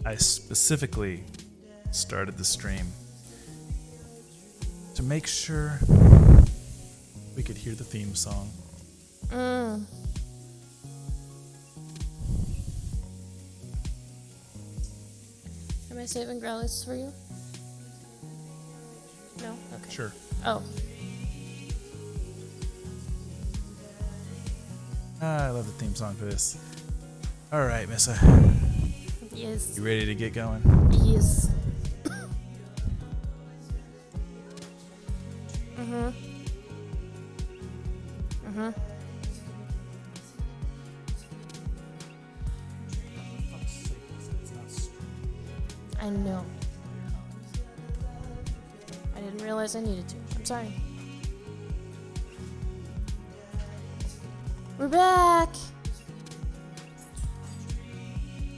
I specifically started the stream to make sure we could hear the theme song. Am I saving growlers for you? No? Okay. Sure. Oh. I love the theme song for this. All right, Missa. Yes. You ready to get going? Yes. I know. I didn't realize I needed to. I'm sorry. We're back!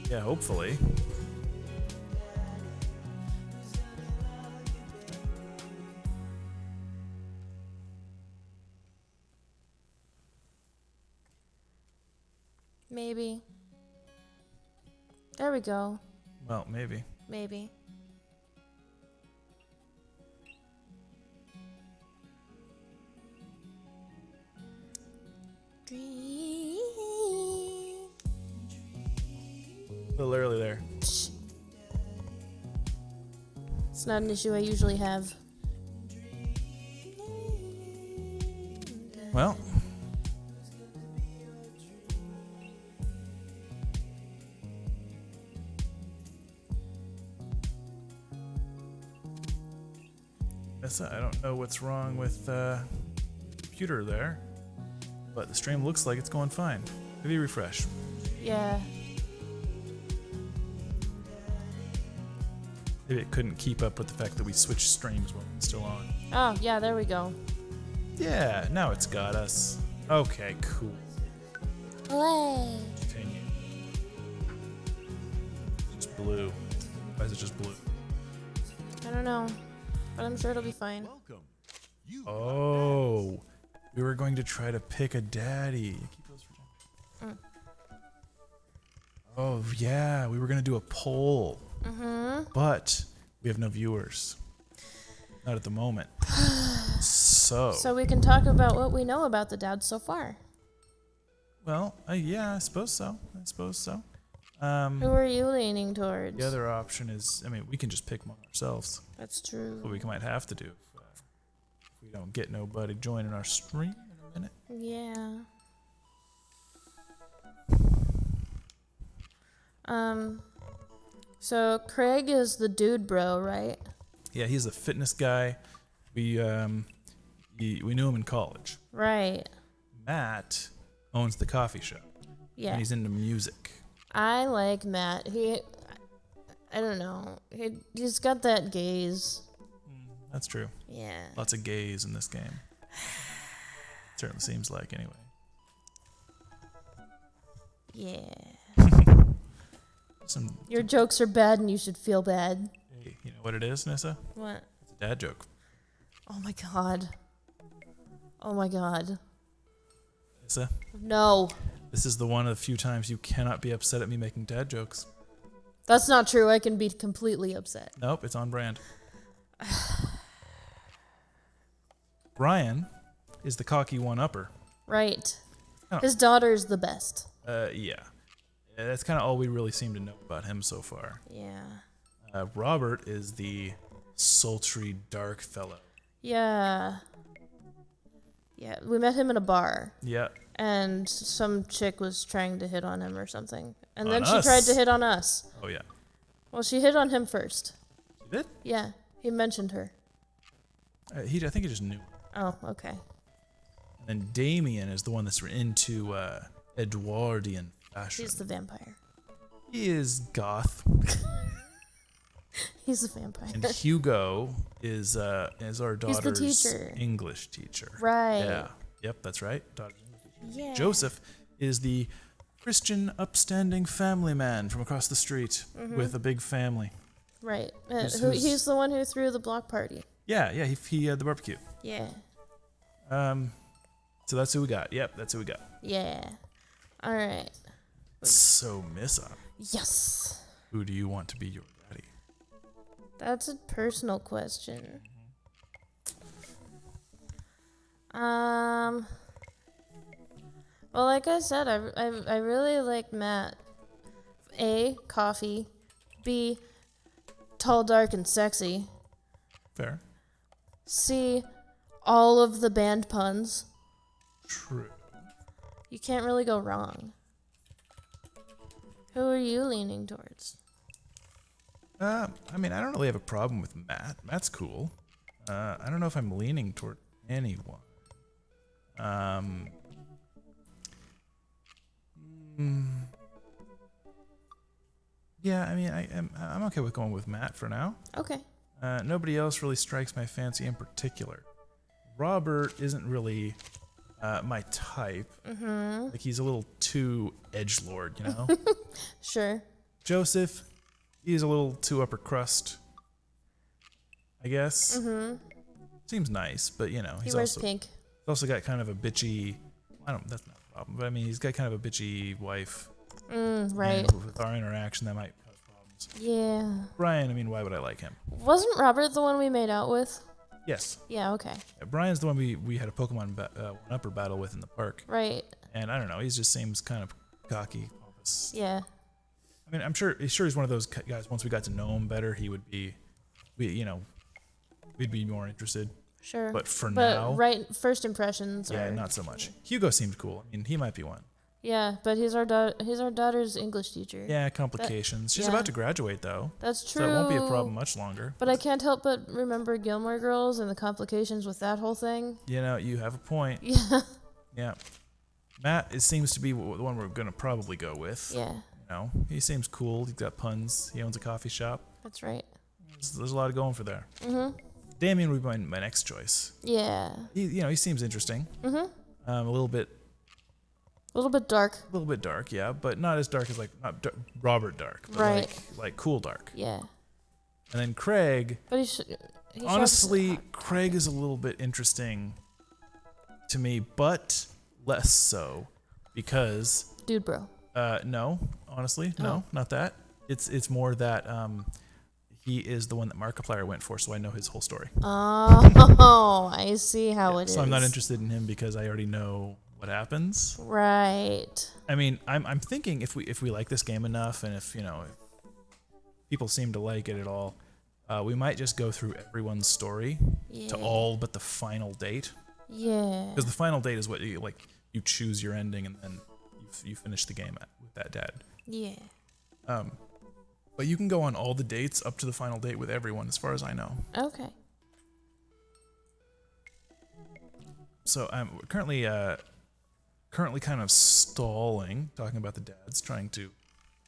Yeah, hopefully. Maybe. There we go. Well, maybe. Maybe. A little early there. It's not an issue I usually have. Well. I don't know what's wrong with the computer there, but the stream looks like it's going fine. Maybe refresh. Yeah. Maybe it couldn't keep up with the fact that we switched streams while it's still on. Oh, yeah, there we go. Yeah, now it's got us. Okay, cool. Hooray! Continue. It's just blue. Why is it just blue? I don't know, but I'm sure it'll be fine. Welcome. Oh, we were going to try to pick a daddy. Oh, yeah, we were going to do a poll. But we have no viewers. Not at the moment. So we can talk about what we know about the dads so far. Well, yeah, I suppose so. Who are you leaning towards? The other option is, I mean, we can just pick one ourselves. That's true. What we might have to do if we don't get nobody joining our stream in a minute. Yeah. So Craig is the dude bro, right? Yeah, he's a fitness guy. We knew him in college. Right. Matt owns the coffee shop. Yeah. And he's into music. I like Matt. I don't know. He's got that gaze. That's true. Yeah. Lots of gays in this game. Certainly seems like, anyway. Yeah. Your jokes are bad and you should feel bad. Hey, you know what it is, Nissa? What? It's a dad joke. Oh my god. Oh my god. Nissa? No. This is the one of the few times you cannot be upset at me making dad jokes. That's not true. I can be completely upset. Nope, it's on brand. Brian is the cocky one-upper. Right. Oh. His daughter's the best. Yeah. That's kind of all we really seem to know about him so far. Yeah. Robert is the sultry, dark fellow. Yeah. Yeah, we met him in a bar. Yeah. And some chick was trying to hit on him or something. And On then us? she tried to hit on us. Oh, yeah. Well, she hit on him first. He did? Yeah, he mentioned her. I think he just knew. Oh, okay. And then Damien is the one that's into Edwardian fashion. He's the vampire. He is goth. He's a vampire. And Hugo is our daughter's teacher. English teacher. Right. Yeah. Yep, that's right. Daughter's English teacher. Yeah. Joseph is the Christian, upstanding family man from across the street with a big family. Right. He's He's the one who threw the block party. Yeah, he had the barbecue. Yeah. So that's who we got. Yep, that's who we got. Yeah. All right. So, Missa, Yes. Who do you want to be your daddy? That's a personal question. Well, like I said, I really like Matt. A, coffee. B, tall, dark, and sexy. Fair. C, all of the band puns. True. You can't really go wrong. Who are you leaning towards? I mean, I don't really have a problem with Matt. Matt's cool. I don't know if I'm leaning toward anyone. Yeah, I mean, I'm okay with going with Matt for now. Okay. Nobody else really strikes my fancy in particular. Robert isn't really my type. Mm-hmm. Like, he's a little too edgelord, you know? Sure. Joseph, he's a little too upper crust, I guess. Mm-hmm. Seems nice, but, you know, He wears pink. He's also got kind of a bitchy... That's not a problem, but I mean, he's got kind of a bitchy wife. Right. And with our interaction, that might cause problems. Yeah. Brian, I mean, why would I like him? Wasn't Robert the one we made out with? Yes. Yeah, okay. Brian's the one we had a Pokemon one-upper battle with in the park. Right. And I don't know, he just seems kind of cocky, pompous. Yeah. I mean, I'm sure he's one of those guys, once we got to know him better, he would be, we'd be more interested. Sure. But now... right, first impressions Yeah, not so much. Hugo seemed cool. I mean, he might be one. Yeah, but he's our daughter's English teacher. Yeah, complications. She's about to graduate, though. That's true. So it won't be a problem much longer. But I can't help but remember Gilmore Girls and the complications with that whole thing. You know, you have a point. Yeah. Yeah. Matt, it seems to be the one we're going to probably go with. Yeah. You know, he seems cool. He's got puns. He owns a coffee shop. That's right. There's a lot going for there. Mm-hmm. Damien would be my next choice. Yeah. He seems interesting. Mm-hmm. A little bit dark. A little bit dark, yeah, but not as dark as Robert Dark, but right? Like cool dark. Yeah. And then Craig. But honestly, Craig is a little bit interesting to me, but less so because. Dude, bro. No, honestly, no, not that. It's more that he is the one that Markiplier went for, so I know his whole story. Oh, I see how it is. So I'm not interested in him because I already know what happens. Right. I mean, I'm thinking if we like this game enough, and if people seem to like it at all, we might just go through everyone's story to all but the final date. Yeah. Because the final date is what you choose your ending, and then you finish the game with that dad. Yeah. But you can go on all the dates up to the final date with everyone, as far as I know. Okay. So I'm currently kind of stalling, talking about the dads, trying to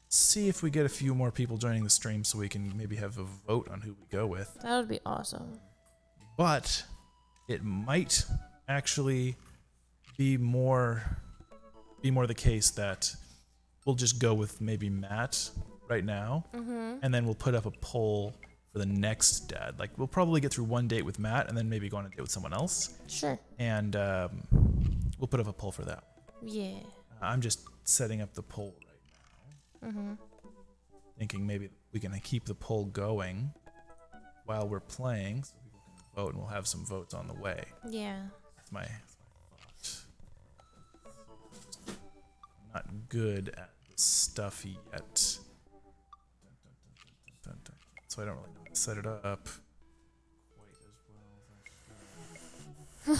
see if we get a few more people joining the stream so we can maybe have a vote on who we go with. That would be awesome. But it might actually be more the case that we'll just go with maybe Matt right now, and then we'll put up a poll for the next dad. Like, we'll probably get through one date with Matt and then maybe go on a date with someone else. Sure. And we'll put up a poll for that. Yeah. I'm just setting up the poll right now. Thinking maybe we can keep the poll going while we're playing so people can vote, and we'll have some votes on the way. Yeah. That's my thought. I'm not good at this stuff yet. So I don't really know how to set it up quite as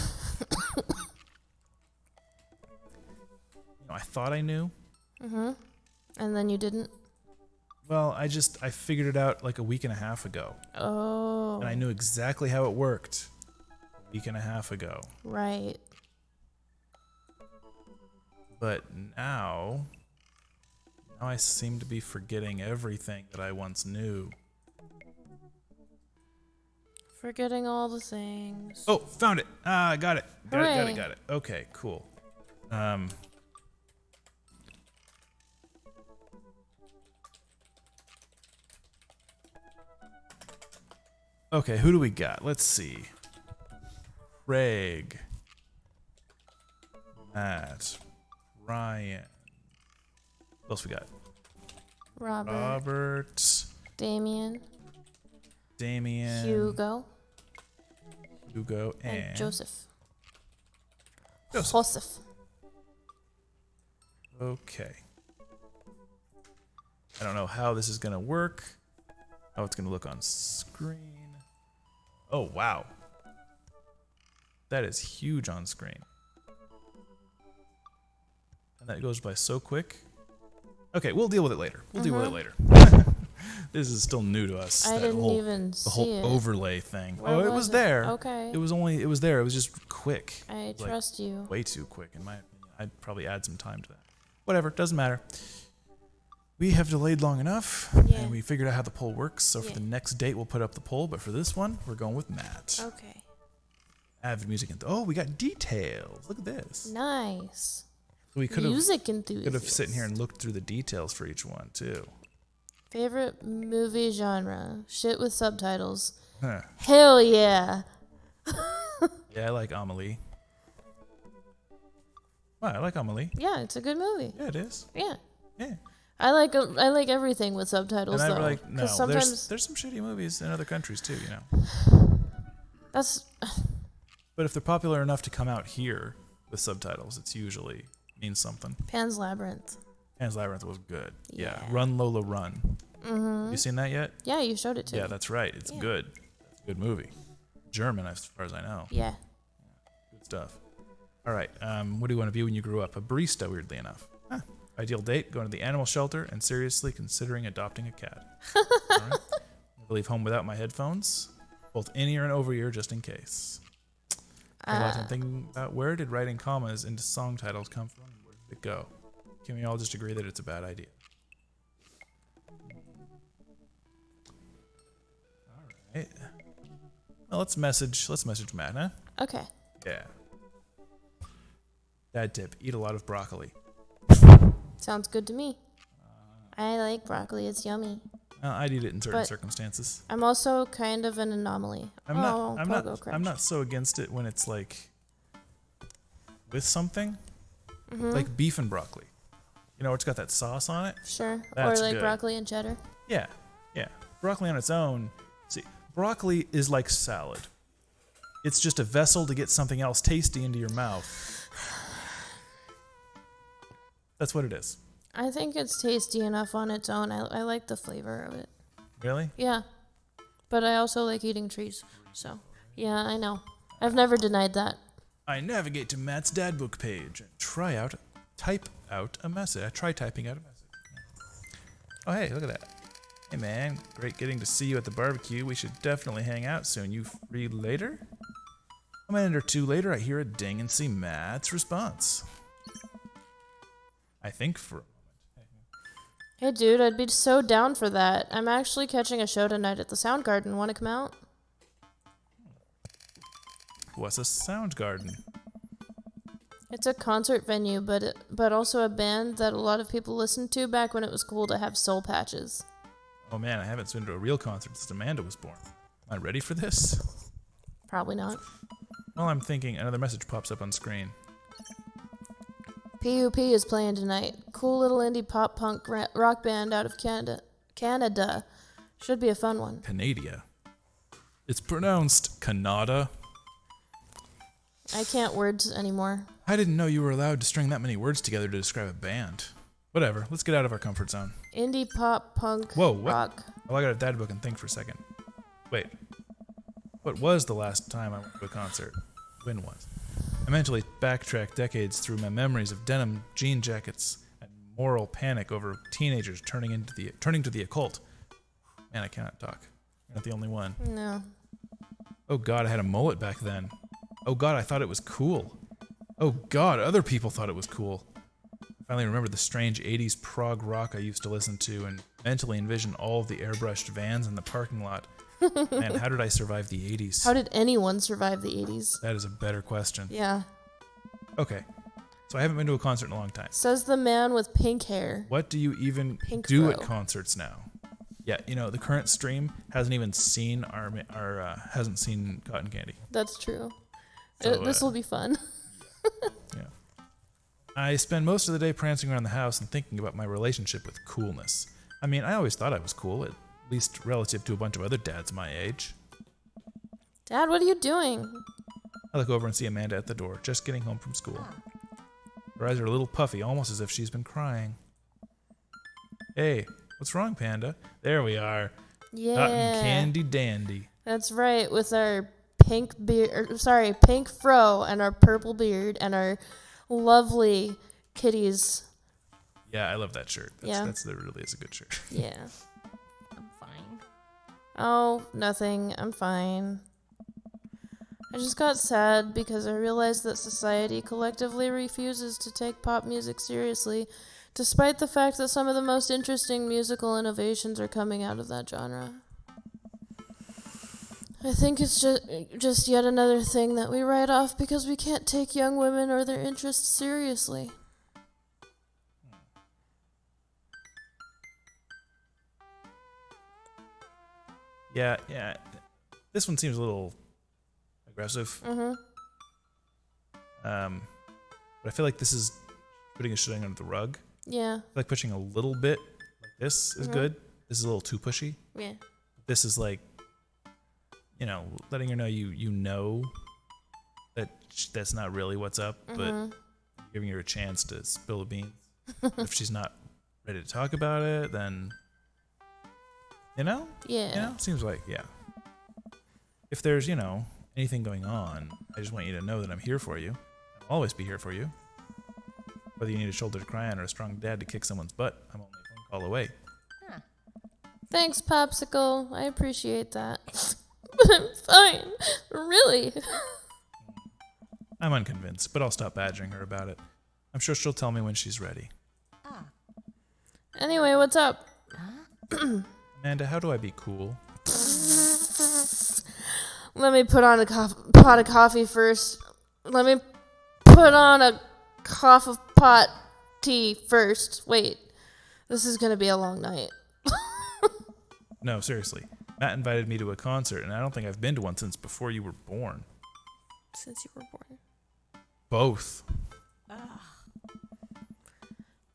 well. I thought I knew. And then you didn't? Well, I figured it out like a week and a half ago. Oh. And I knew exactly how it worked a week and a half ago. Right. But now I seem to be forgetting everything that I once knew. Forgetting all the things. Oh, found it. Got it. Hooray. Got it. Okay, cool. Okay, who do we got? Let's see. Craig. Matt. Ryan. What else we got? Robert. Damien. Hugo. And Joseph. Okay. I don't know how this is going to work. How it's going to look on screen. Oh, wow. That is huge on screen. And that goes by so quick. Okay, we'll deal with it later. We'll deal with it later. This is still new to us. I didn't even the whole see it. overlay thing. Where it was there. Okay. It was there. It was just quick. I trust you. Way too quick, in my opinion. I'd probably add some time to that. Whatever, doesn't matter. We have delayed long enough, and we figured out how the poll works. So for the next date, we'll put up the poll. But for this one, we're going with Matt. Okay. Avid music we got details. Look at this. Nice. So we could music enthusiast. Could have sitting here and looked through the details for each one too. Favorite movie genre? Shit with subtitles. Huh. Hell yeah. Yeah, I like Amelie. Wow, I like Amelie. Yeah, it's a good movie. Yeah, it is. Yeah. Yeah. I like everything with subtitles and though. Like, no, sometimes there's some shitty movies in other countries too, you know. That's. But if they're popular enough to come out here with subtitles, it's usually means something. Pan's Labyrinth. Pan's Labyrinth was good. Yeah. Run Lola Run. Mm-hmm. You seen that yet? Yeah, you showed it to me. Yeah, that's right. It's good. It's a good movie. German, as far as I know. Yeah. Good stuff. All right. What do you want to be when you grew up? A barista, weirdly enough. Huh. Ideal date, going to the animal shelter and seriously considering adopting a cat. All right. Never leave home without my headphones, both in-ear and over-ear, just in case. I'm thinking about where did writing commas into song titles come from and where did it go? Can we all just agree that it's a bad idea? All right. Well, let's message Matt, huh? Okay. Yeah. Dad tip, eat a lot of broccoli. Sounds good to me. I like broccoli. It's yummy. I'd eat it in certain circumstances. I'm also kind of an anomaly. I'm not so against it when it's like with something. Like beef and broccoli. You know, it's got that sauce on it. Sure. That's or like good. broccoli and cheddar. Yeah. Yeah. Broccoli on its own. See, broccoli is like salad. It's just a vessel to get something else tasty into your mouth. That's what it is. I think it's tasty enough on its own. I like the flavor of it. Really? Yeah. But I also like eating trees. So, yeah, I know. I've never denied that. I navigate to Matt's dad book page and type out a message. I try typing out a message. Oh, hey, look at that. Hey, man, great getting to see you at the barbecue. We should definitely hang out soon. You free later? A minute or two later, I hear a ding and see Matt's response. I think for a moment. Hey, dude, I'd be so down for that. I'm actually catching a show tonight at the Soundgarden. Want to come out? What's a Soundgarden? It's a concert venue, but also a band that a lot of people listened to back when it was cool to have soul patches. Oh man, I haven't been to a real concert since Amanda was born. Am I ready for this? Probably not. Well, I'm thinking another message pops up on screen. PUP is playing tonight. Cool little indie pop punk rock band out of Canada. Should be a fun one. Canada. It's pronounced Canada. I can't words anymore. I didn't know you were allowed to string that many words together to describe a band. Whatever, let's get out of our comfort zone. Indie pop punk rock. Oh, I got a dad book and think for a second. Wait. What was the last time I went to a concert? When was? I mentally backtracked decades through my memories of denim jean jackets and moral panic over teenagers turning to the occult. Man, I cannot talk. You're not the only one. No. Oh God, I had a mullet back then. Oh God, I thought it was cool. Oh God, other people thought it was cool. I finally remembered the strange 80s prog rock I used to listen to and mentally envision all of the airbrushed vans in the parking lot. Man, how did I survive the 80s? How did anyone survive the 80s? That is a better question. Yeah. Okay. So I haven't been to a concert in a long time. Says the man with pink hair. What do you even do at concerts now? Yeah, you know, the current stream hasn't even seen hasn't seen Cotton Candy. That's true. So, this will be fun. Yeah. I spend most of the day prancing around the house and thinking about my relationship with coolness. I mean, I always thought I was cool, at least relative to a bunch of other dads my age. Dad, what are you doing? I look over and see Amanda at the door, just getting home from school. Her eyes are a little puffy, almost as if she's been crying. Hey, what's wrong, Panda? There we are. Yeah. Cotton candy dandy. That's right, with our pink pink fro and our purple beard and our lovely kitties. Yeah, I love that shirt. That really is a good shirt. Yeah. I'm fine. Oh, nothing. I'm fine. I just got sad because I realized that society collectively refuses to take pop music seriously, despite the fact that some of the most interesting musical innovations are coming out of that genre. I think it's just yet another thing that we write off because we can't take young women or their interests seriously. Yeah. This one seems a little aggressive. Mm-hmm. But I feel like this is putting a shit under the rug. Yeah. I feel like pushing a little bit like this is good. This is a little too pushy. Yeah. This is like, letting her know you know that that's not really what's up, but giving her a chance to spill the beans. If she's not ready to talk about it, then, Yeah. seems like, yeah. If there's, anything going on, I just want you to know that I'm here for you. I'll always be here for you. Whether you need a shoulder to cry on or a strong dad to kick someone's butt, I'm only a phone call away. Thanks, Popsicle. I appreciate that. But I'm fine. Really. I'm unconvinced, but I'll stop badgering her about it. I'm sure she'll tell me when she's ready. Anyway, what's up? Amanda, how do I be cool? Let me put on a pot of coffee first. Let me put on a cup of pot tea first. Wait, this is gonna be a long night. No, seriously. Matt invited me to a concert, and I don't think I've been to one since before you were born. Since you were born. Both.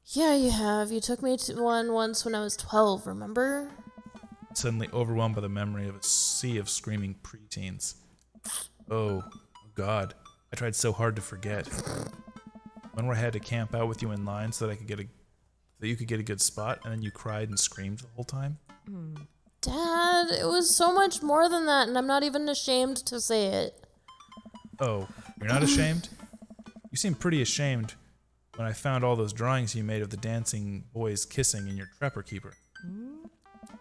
Yeah, you have. You took me to one once when I was 12, remember? Suddenly overwhelmed by the memory of a sea of screaming preteens. Oh, God. I tried so hard to forget. One where I had to camp out with you in line so that you could get a good spot, and then you cried and screamed the whole time. Dad, it was so much more than that, and I'm not even ashamed to say it. Oh, you're not ashamed? You seemed pretty ashamed when I found all those drawings you made of the dancing boys kissing in your Trapper Keeper.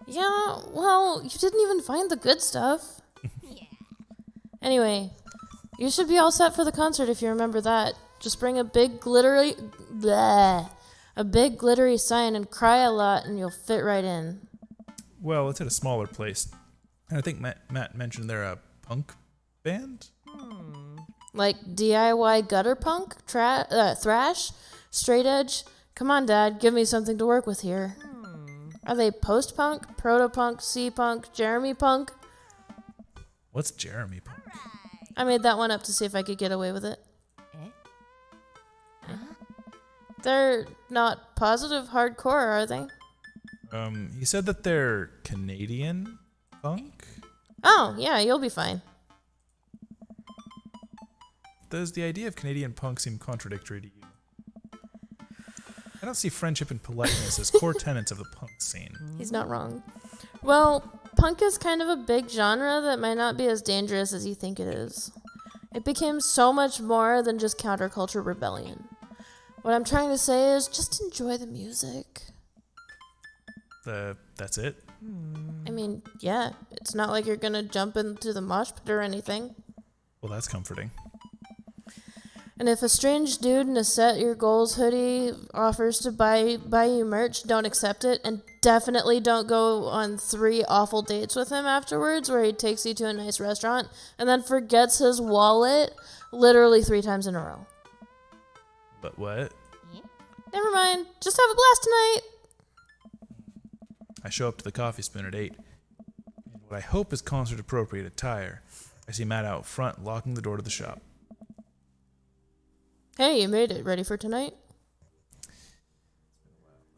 Yeah, well, you didn't even find the good stuff. Anyway, you should be all set for the concert if you remember that. Just bring a big glittery sign and cry a lot and you'll fit right in. Well, it's at a smaller place. And I think Matt mentioned they're a punk band? Like DIY gutter punk, thrash, straight edge. Come on, Dad, give me something to work with here. Are they post-punk, proto-punk, C-punk, Jeremy punk? What's Jeremy punk? I made that one up to see if I could get away with it. They're not positive hardcore, are they? He said that they're Canadian punk? Oh, yeah, you'll be fine. Does the idea of Canadian punk seem contradictory to you? I don't see friendship and politeness as core tenets of the punk scene. He's not wrong. Well, punk is kind of a big genre that might not be as dangerous as you think it is. It became so much more than just counterculture rebellion. What I'm trying to say is just enjoy the music. That's it? I mean, yeah, it's not like you're gonna jump into the mosh pit or anything. Well, that's comforting. And if a strange dude in a Set Your Goals hoodie offers to buy you merch, don't accept it, and definitely don't go on 3 awful dates with him afterwards where he takes you to a nice restaurant and then forgets his wallet literally 3 times in a row. But what? Never mind. Just have a blast tonight. I show up to the Coffee Spoon at 8. In what I hope is concert-appropriate attire, I see Matt out front locking the door to the shop. Hey, you made it. Ready for tonight?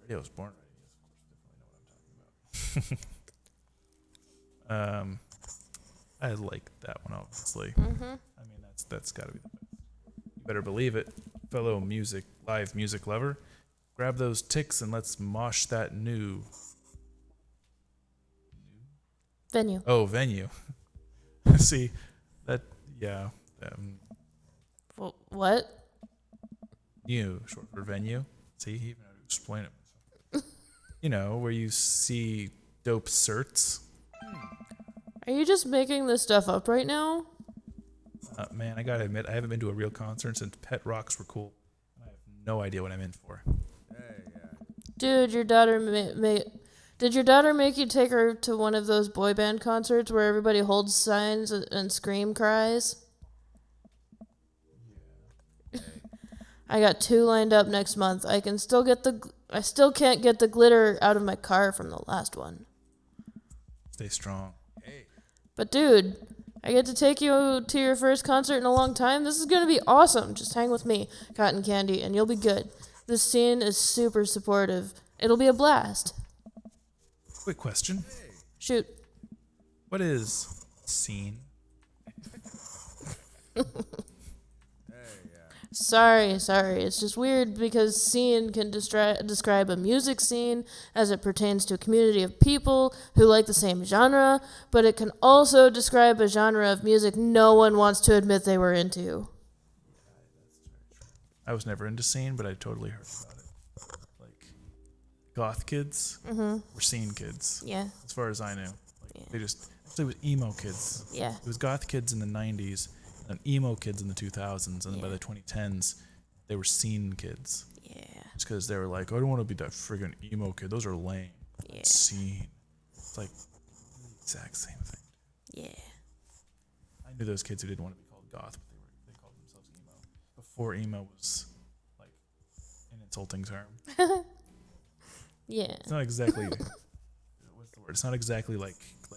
Radio was born ready. I like that one obviously. Mm-hmm. I mean, that's got to be the best. You better believe it, fellow live music lover. Grab those ticks and let's mosh that new Venue. venue. See that? Yeah, What? new short for venue. See, he even had to explain it. You know, where you see dope certs. Are you just making this stuff up right now? Man, I gotta admit, I haven't been to a real concert since Pet Rocks were cool. I have no idea what I'm in for. Dude, your daughter did your daughter make you take her to one of those boy band concerts where everybody holds signs and scream cries? I got 2 lined up next month. I still can't get the glitter out of my car from the last one. Stay strong. But dude, I get to take you to your first concert in a long time. This is going to be awesome. Just hang with me, Cotton Candy, and you'll be good. This scene is super supportive. It'll be a blast. Quick question. Shoot. What is scene? Sorry. It's just weird because scene can describe a music scene as it pertains to a community of people who like the same genre, but it can also describe a genre of music no one wants to admit they were into. I was never into scene, but I totally heard about it. Like, goth kids were scene kids, Yeah. as far as I knew. Yeah. They just, actually, it was emo kids. Yeah. It was goth kids in the 90s, and emo kids in the 2000s, and then by the 2010s, they were scene kids. Yeah. Just because they were like, I don't want to be that friggin' emo kid. Those are lame. Yeah. Scene. It's like the exact same thing. Yeah. I knew those kids who didn't want to be called goth, but they called themselves emo. Before emo was like an insulting term. Yeah. It's not exactly what's the word? It's not exactly like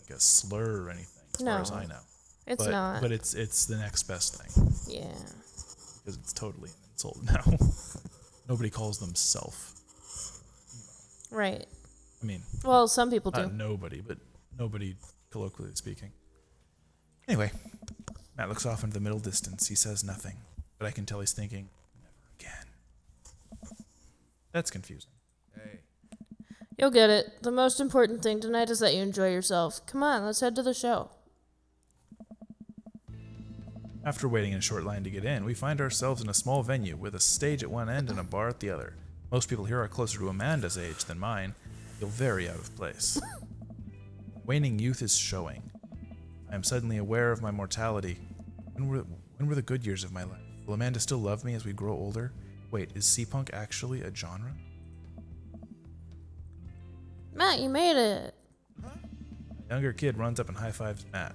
a slur or anything, as far as I know. It's not. But it's the next best thing. Yeah. Because it's totally an insult now. Nobody calls them self. Right. I mean, Well, some people do. not nobody, but nobody, colloquially speaking. Anyway, Matt looks off into the middle distance. He says nothing, but I can tell he's thinking, never again. That's confusing. You'll get it. The most important thing tonight is that you enjoy yourself. Come on, let's head to the show. After waiting in a short line to get in, we find ourselves in a small venue with a stage at one end and a bar at the other. Most people here are closer to Amanda's age than mine. Feel very out of place. Waning youth is showing. I am suddenly aware of my mortality. When were the good years of my life? Will Amanda still love me as we grow older? Wait, is C-punk actually a genre? Matt, you made it. A younger kid runs up and high-fives Matt.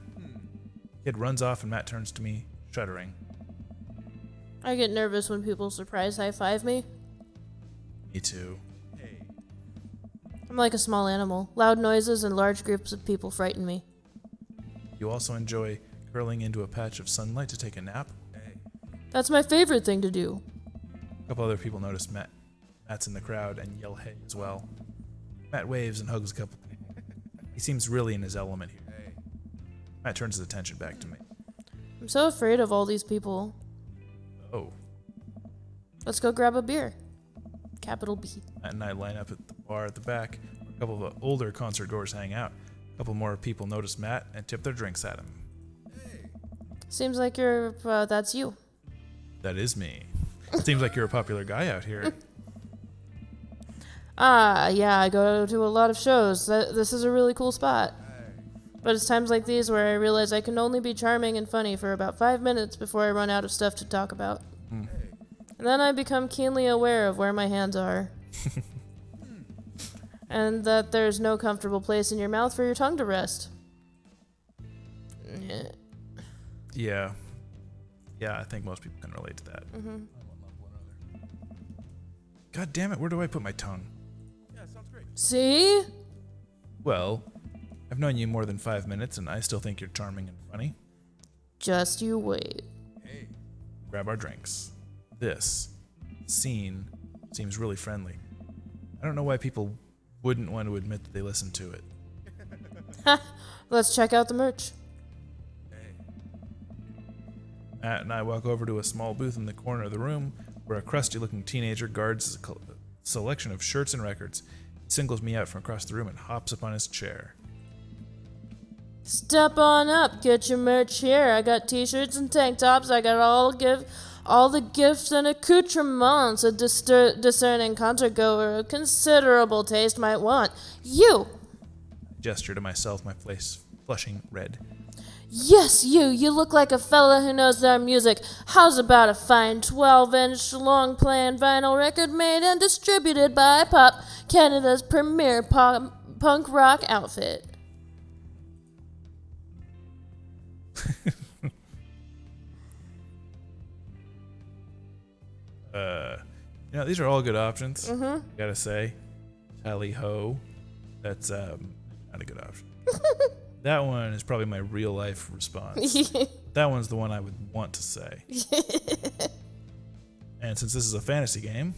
Kid runs off and Matt turns to me, shuddering. I get nervous when people surprise high-five me. Me too. I'm like a small animal. Loud noises and large groups of people frighten me. You also enjoy curling into a patch of sunlight to take a nap? That's my favorite thing to do. A couple other people notice Matt's in the crowd and yell hey as well. Matt waves and hugs a couple. He seems really in his element here. Matt turns his attention back to me. I'm so afraid of all these people. Oh. Let's go grab a beer. Capital B. Matt and I line up at the bar at the back, where a couple of older concert goers hang out. A couple more people notice Matt and tip their drinks at him. Seems like that's you. That is me. Seems like you're a popular guy out here. Yeah, I go to a lot of shows. This is a really cool spot. But it's times like these where I realize I can only be charming and funny for about 5 minutes before I run out of stuff to talk about. And then I become keenly aware of where my hands are. And that there's no comfortable place in your mouth for your tongue to rest. Yeah. Yeah, I think most people can relate to that. God damn it, where do I put my tongue? See? Well, I've known you more than 5 minutes, and I still think you're charming and funny. Just you wait. Grab our drinks. This scene seems really friendly. I don't know why people wouldn't want to admit that they listen to it. Let's check out the merch. Matt and I walk over to a small booth in the corner of the room where a crusty-looking teenager guards a selection of shirts and records. He singles me out from across the room and hops up on his chair. Step on up, get your merch here. I got t-shirts and tank tops. I got all the gifts and accoutrements a discerning concert goer of considerable taste might want. You! I gesture to myself, my face flushing red. Yes, you! You look like a fella who knows their music. How's about a fine 12-inch long-playing vinyl record made and distributed by Pop, Canada's premier punk rock outfit? These are all good options. Gotta say, tally ho, that's not a good option. That one is probably my real life response. That one's the one I would want to say. And since this is a fantasy game,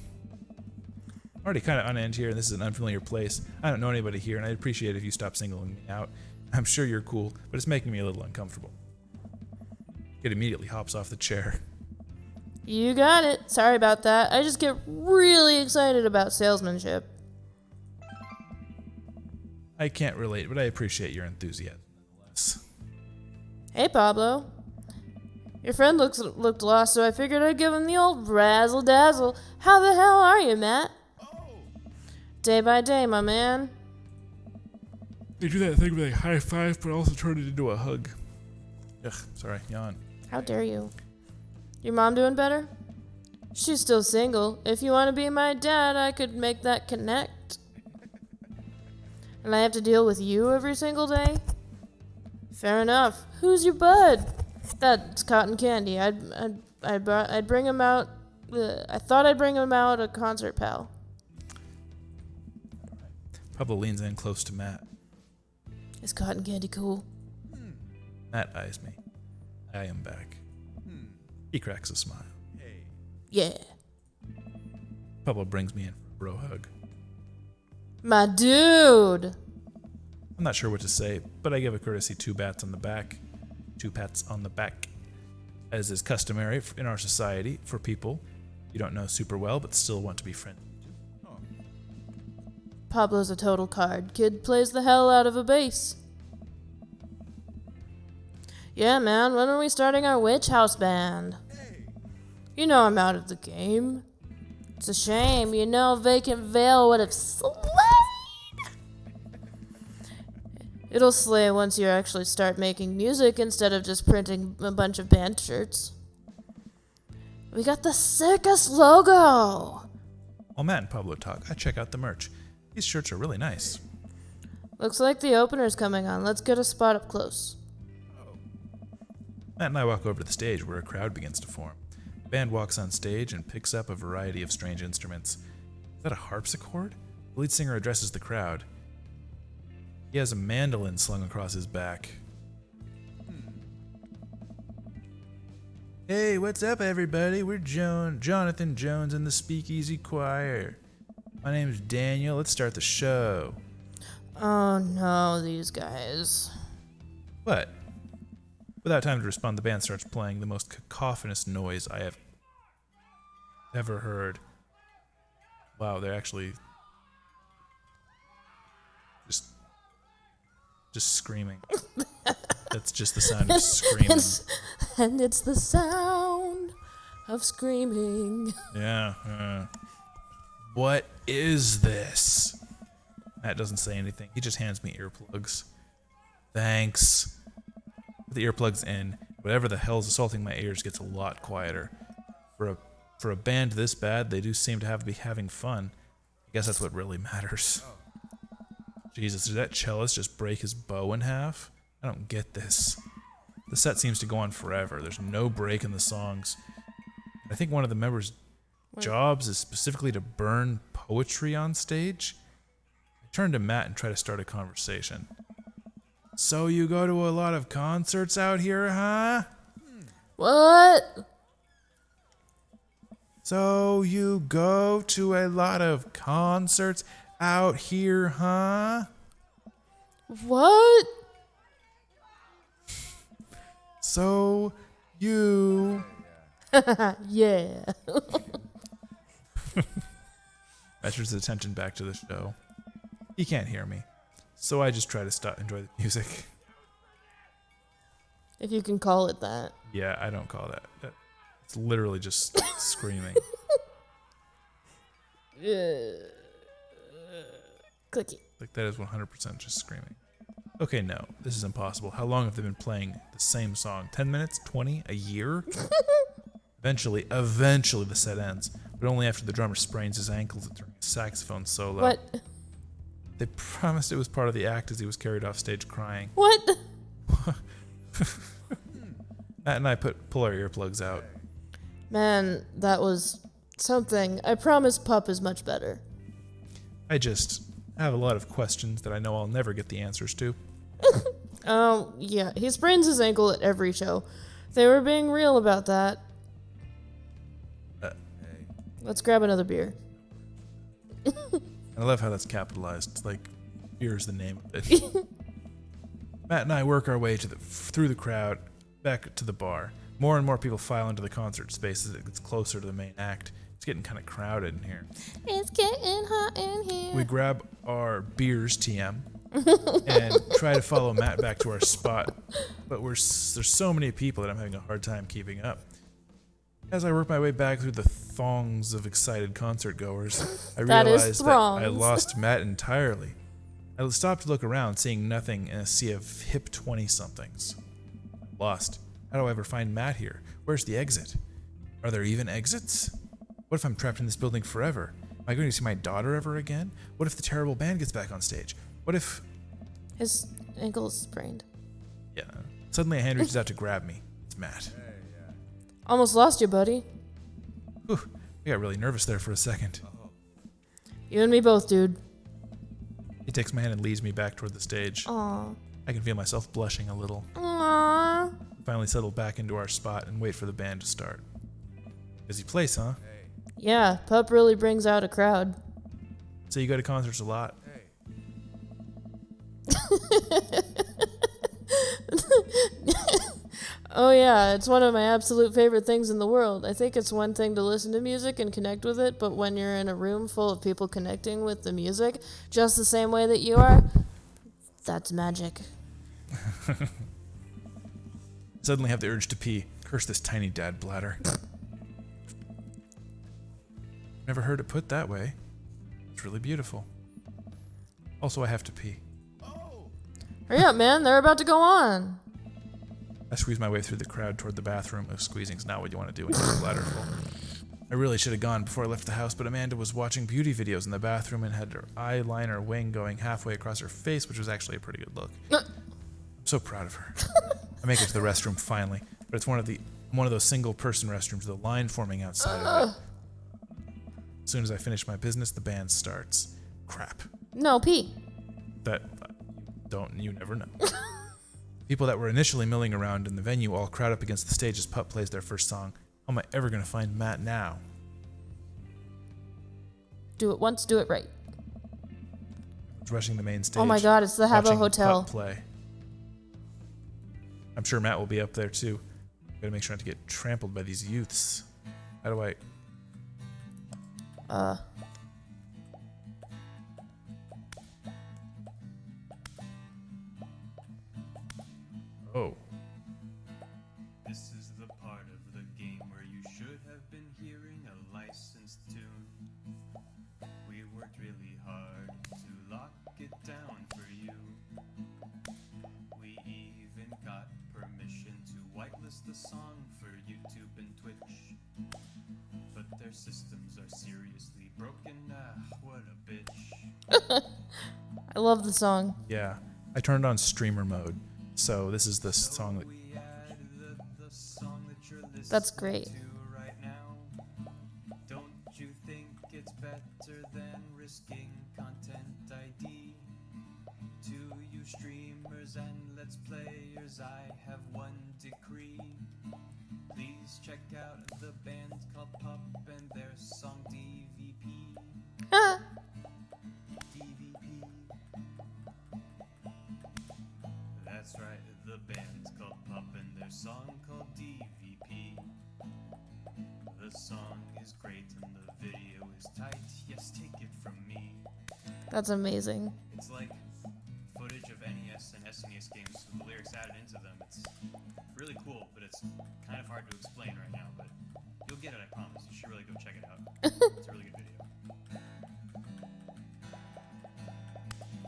I'm already kind of unend here, and this is an unfamiliar place. I don't know anybody here, and I'd appreciate it if you stop singling me out. I'm sure you're cool, but it's making me a little uncomfortable. Kid immediately hops off the chair. You got it. Sorry about that. I just get really excited about salesmanship. I can't relate, but I appreciate your enthusiasm nonetheless. Hey, Pablo. Your friend looked lost, so I figured I'd give him the old razzle-dazzle. How the hell are you, Matt? Day by day, my man. They do that thing where they high five, but also turn it into a hug. Ugh, sorry, yawn. How dare you? Your mom doing better? She's still single. If you want to be my dad, I could make that connect. And I have to deal with you every single day? Fair enough. Who's your bud? That's Cotton Candy. I'd bring him out. I thought I'd bring him out a concert, pal. Pablo leans in close to Matt. Is Cotton Candy cool? Matt eyes me. I am back. He cracks a smile. Yeah. Pablo brings me in for a bro hug. My dude. I'm not sure what to say, but I give a courtesy 2 pats on the back. 2 pats on the back. As is customary in our society for people you don't know super well but still want to be friendly. Pablo's a total card. Kid plays the hell out of a bass. Yeah, man, when are we starting our witch house band? You know I'm out of the game. It's a shame, you know Vacant Veil would have slayed. It'll slay once you actually start making music instead of just printing a bunch of band shirts. We got the circus logo! While Matt and Pablo talk, I check out the merch. These shirts are really nice. Looks like the opener's coming on. Let's get a spot up close. Matt and I walk over to the stage where a crowd begins to form. The band walks on stage and picks up a variety of strange instruments. Is that a harpsichord? The lead singer addresses the crowd. He has a mandolin slung across his back. Hey, what's up, everybody? We're Jonathan Jones and the Speakeasy Choir. My name's Daniel. Let's start the show. Oh no, these guys. What? Without time to respond, the band starts playing the most cacophonous noise I have ever heard. Wow, they're actually just screaming. That's just the sound of screaming. And it's the sound of screaming. Yeah. What is this? Matt doesn't say anything. He just hands me earplugs. Thanks. With the earplugs in, whatever the hell's assaulting my ears gets a lot quieter. For a band this bad, they do seem to be having fun. I guess that's what really matters. Jesus, did that cellist just break his bow in half? I don't get this. The set seems to go on forever. There's no break in the songs. I think one of the members' jobs is specifically to burn poetry on stage. I turn to Matt and try to start a conversation. So you go to a lot of concerts out here, huh? What? So you go to a lot of concerts out here, huh? What? So you Yeah. measures his attention back to the show. He can't hear me, so I just try to enjoy the music. If you can call it that. Yeah, I don't call that. It's literally just screaming. Clicky. Like, that is 100% just screaming. Okay, no, this is impossible. How long have they been playing the same song? 10 minutes? 20? A year? Eventually the set ends, but only after the drummer sprains his ankles during a saxophone solo. What? They promised it was part of the act as he was carried off stage crying. What? Matt and I pull our earplugs out. Man, that was something. I promise Pup is much better. I just have a lot of questions that I know I'll never get the answers to. Yeah, he sprains his ankle at every show. They were being real about that. Let's grab another beer. I love how that's capitalized. Like, here's the name of it. Matt and I work our way through the crowd, back to the bar. More and more people file into the concert space as it gets closer to the main act. It's getting kind of crowded in here. It's getting hot in here. We grab our beers, TM, and try to follow Matt back to our spot. But there's so many people that I'm having a hard time keeping up. As I work my way back through the thongs of excited concert goers, I realized that I lost Matt entirely. I stopped to look around, seeing nothing in a sea of hip 20-somethings. Lost. How do I ever find Matt here? Where's the exit? Are there even exits? What if I'm trapped in this building forever? Am I going to see my daughter ever again? What if the terrible band gets back on stage? What if... His ankle is sprained. Yeah. Suddenly a hand reaches out to grab me. It's Matt. Almost lost you, buddy. Whew. I got really nervous there for a second. You and me both, dude. He takes my hand and leads me back toward the stage. Aw. I can feel myself blushing a little. Aww. Finally settle back into our spot and wait for the band to start. Busy place, huh? Yeah, Pup really brings out a crowd. So you go to concerts a lot? Oh yeah, it's one of my absolute favorite things in the world. I think it's one thing to listen to music and connect with it, but when you're in a room full of people connecting with the music, just the same way that you are, that's magic. Suddenly have the urge to pee. Curse this tiny dad bladder. Never heard it put that way. It's really beautiful. Also, I have to pee. Hurry up, man. They're about to go on. I squeeze my way through the crowd toward the bathroom. Oh, squeezing's not what you want to do when you have a bladder full. I really should have gone before I left the house, but Amanda was watching beauty videos in the bathroom and had her eyeliner wing going halfway across her face, which was actually a pretty good look. I'm so proud of her. I make it to the restroom finally, but it's one of those single-person restrooms with a line forming outside of it. As soon as I finish my business, the band starts. Crap. No, pee. You never know. People that were initially milling around in the venue all crowd up against the stage as Pup plays their first song. How am I ever going to find Matt now? Do it once, do it right. I was rushing the main stage. Oh my god, it's the Habbo watching Hotel. Pup play. I'm sure Matt will be up there too. Gotta make sure not to get trampled by these youths. How do I... Oh. This is the part of the game where you should have been hearing a licensed tune. We worked really hard to lock it down for you. We even got permission to whitelist the song for YouTube and Twitch. But their systems are seriously broken. What a bitch. I love the song. Yeah. I turned on streamer mode. So this is the song that... We add the song that you're listening That's great. to right now. Don't you think it's better than risking content ID? To you streamers and let's players, I have one decree. Please check out the band called Pup and their song DVP. DVP. song called DVP. The song is great and the video is tight. Yes, take it from me. That's amazing. It's like footage of NES and SNES games with the lyrics added into them. It's really cool, but it's kind of hard to explain right now. But you'll get it, I promise. You should really go check it out. It's a really good video.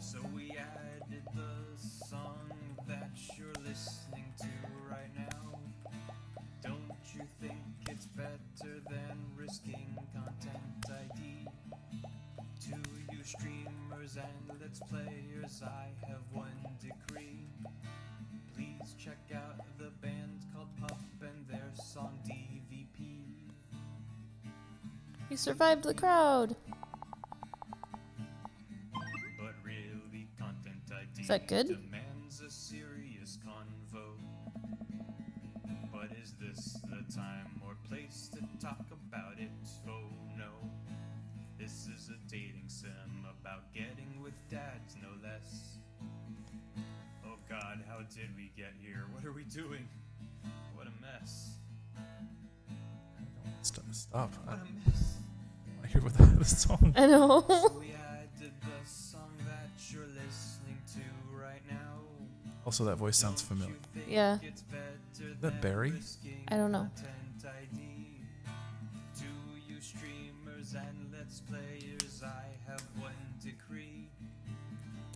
So we added the song that you're listening to right now. Don't you think it's better than risking content ID? To you streamers and let's players, I have one decree. Please check out the band called Pup and their song DVP. You survived the crowd. But really, content ID Is that good? demands a serious convo. But is this the time or place to talk about it? Oh no. This is a dating sim about getting with dads, no less. Oh god, how did we get here? What are we doing? What a mess. Stop. I What want a mess. to hear what the song. I know. So we added the song that you're listening to right now. Also, that voice sounds familiar. Yeah. It's better Is that Barry? I don't know. content ID. To you streamers and let's players, I have one decree.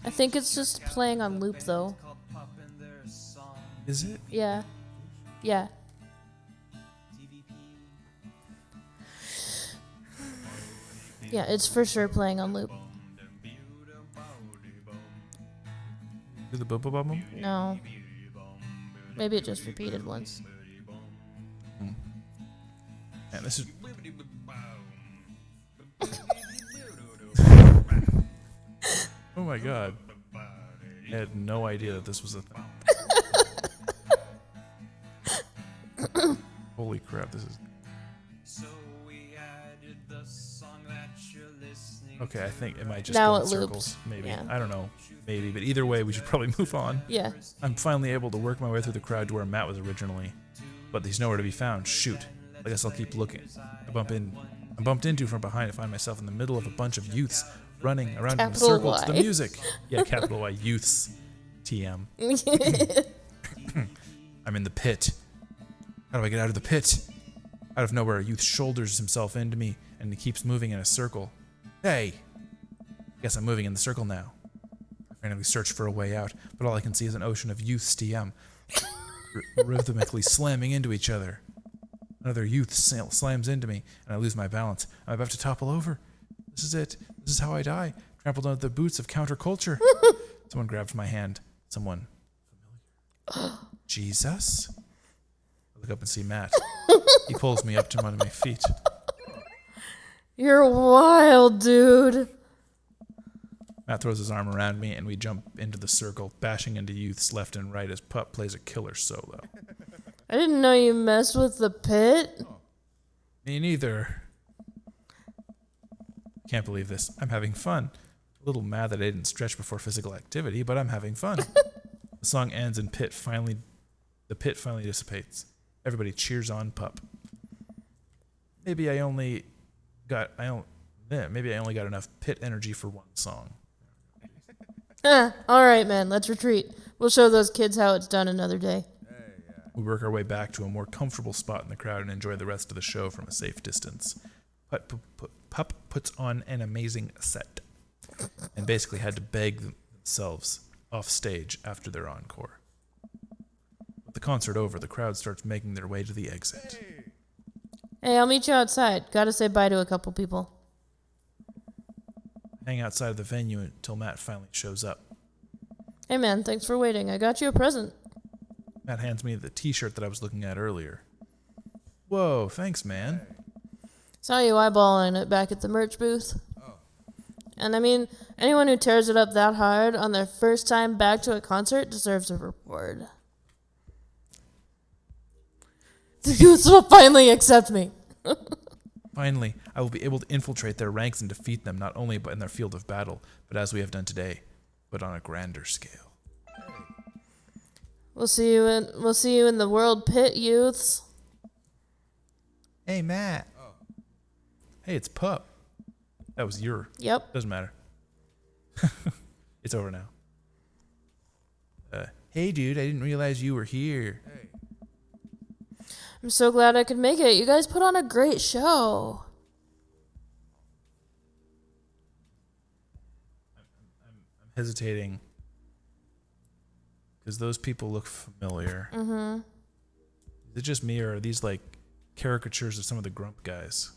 I think it's just playing on loop though. Called Pup and their song Is it? Yeah. Yeah. DVP. Yeah, it's for sure playing on loop. Do the bubble bubble? No. Maybe it just repeated once. Man, this is. Oh my god. I had no idea that this was a thing. Holy crap, this is. So we added the song that you're listening Okay, I think it might just Now go in it loops. circles. Maybe. Yeah. I don't know. Maybe. But either way, we should probably move on. Yeah. I'm finally able to work my way through the crowd to where Matt was originally. But he's nowhere to be found. Shoot. I guess I'll keep looking. I'm bumped into from behind to find myself in the middle of a bunch of youths running around in a Capital circle to the Y. music. Yeah, capital Y. Youths. TM. I'm in the pit. How do I get out of the pit? Out of nowhere, a youth shoulders himself into me, and he keeps moving in a circle. Hey! Guess I'm moving in the circle now. I frantically search for a way out, but all I can see is an ocean of youths TM, rhythmically slamming into each other. Another youth slams into me, and I lose my balance. I'm about to topple over. This is it. This is how I die. Trampled under the boots of counterculture. Someone grabs my hand. Someone familiar. Jesus? I look up and see Matt. He pulls me up to under my feet. You're wild, dude. Matt throws his arm around me, and we jump into the circle, bashing into youths left and right as Pup plays a killer solo. I didn't know you messed with the pit. Me neither. Can't believe this. I'm having fun. A little mad that I didn't stretch before physical activity, but I'm having fun. The song ends and the pit finally dissipates. Everybody cheers on Pup. Maybe I only got enough pit energy for one song. All right, man. Let's retreat. We'll show those kids how it's done another day. We work our way back to a more comfortable spot in the crowd and enjoy the rest of the show from a safe distance. Pup puts on an amazing set and basically had to beg themselves off stage after their encore. With the concert over, the crowd starts making their way to the exit. Hey, I'll meet you outside. Gotta say bye to a couple people. Hang outside of the venue until Matt finally shows up. Hey, man. Thanks for waiting. I got you a present. Matt hands me the t-shirt that I was looking at earlier. Whoa, thanks, man. Saw you eyeballing it back at the merch booth. And I mean, anyone who tears it up that hard on their first time back to a concert deserves a reward. The youths will finally accept me. Finally, I will be able to infiltrate their ranks and defeat them not only in their field of battle, but as we have done today, but on a grander scale. We'll see you in the world pit, youths. Hey, Matt. Hey, it's Pup. That was your. Yep. Doesn't matter. It's over now. Hey, dude, I didn't realize you were here. I'm so glad I could make it. You guys put on a great show. I'm hesitating because those people look familiar. Mm-hmm. Is it just me, or are these like caricatures of some of the Grump guys?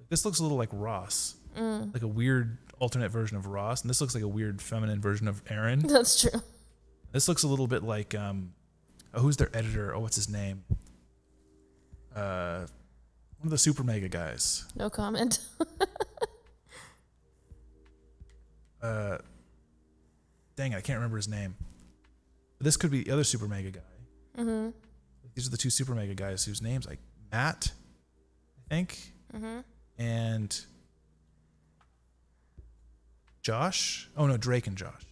This looks a little like Ross, like a weird alternate version of Ross, and this looks like a weird feminine version of Aaron. That's true. This looks a little bit like who's their editor? Oh, what's his name? One of the Super Mega guys. No comment. Dang it, I can't remember his name. But this could be the other Super Mega guy. Mm-hmm. These are the two Super Mega guys whose names like Matt, I think, and Josh. Oh no, Drake and Josh.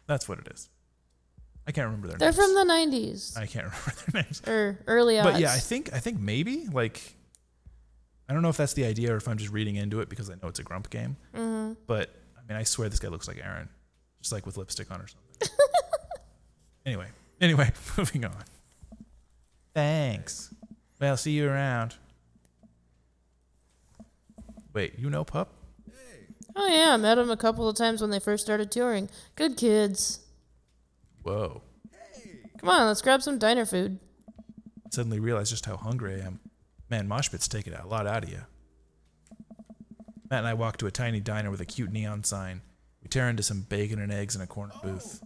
That's what it is. I can't remember their They're names. from the 90s. I can't remember their names. Or early odds. But yeah, I think maybe like I don't know if that's the idea or if I'm just reading into it because I know it's a Grump game. Mm-hmm. But I mean, I swear this guy looks like Aaron, just like with lipstick on or something. Anyway, moving on. Thanks. Well, see you around. Wait, you know Pup? Oh yeah, I met him a couple of times when they first started touring. Good kids. Whoa. Come on, let's grab some diner food. I suddenly realized just how hungry I am. Man, mosh pit's taking a lot out of you. Matt and I walk to a tiny diner with a cute neon sign. We tear into some bacon and eggs in a corner booth.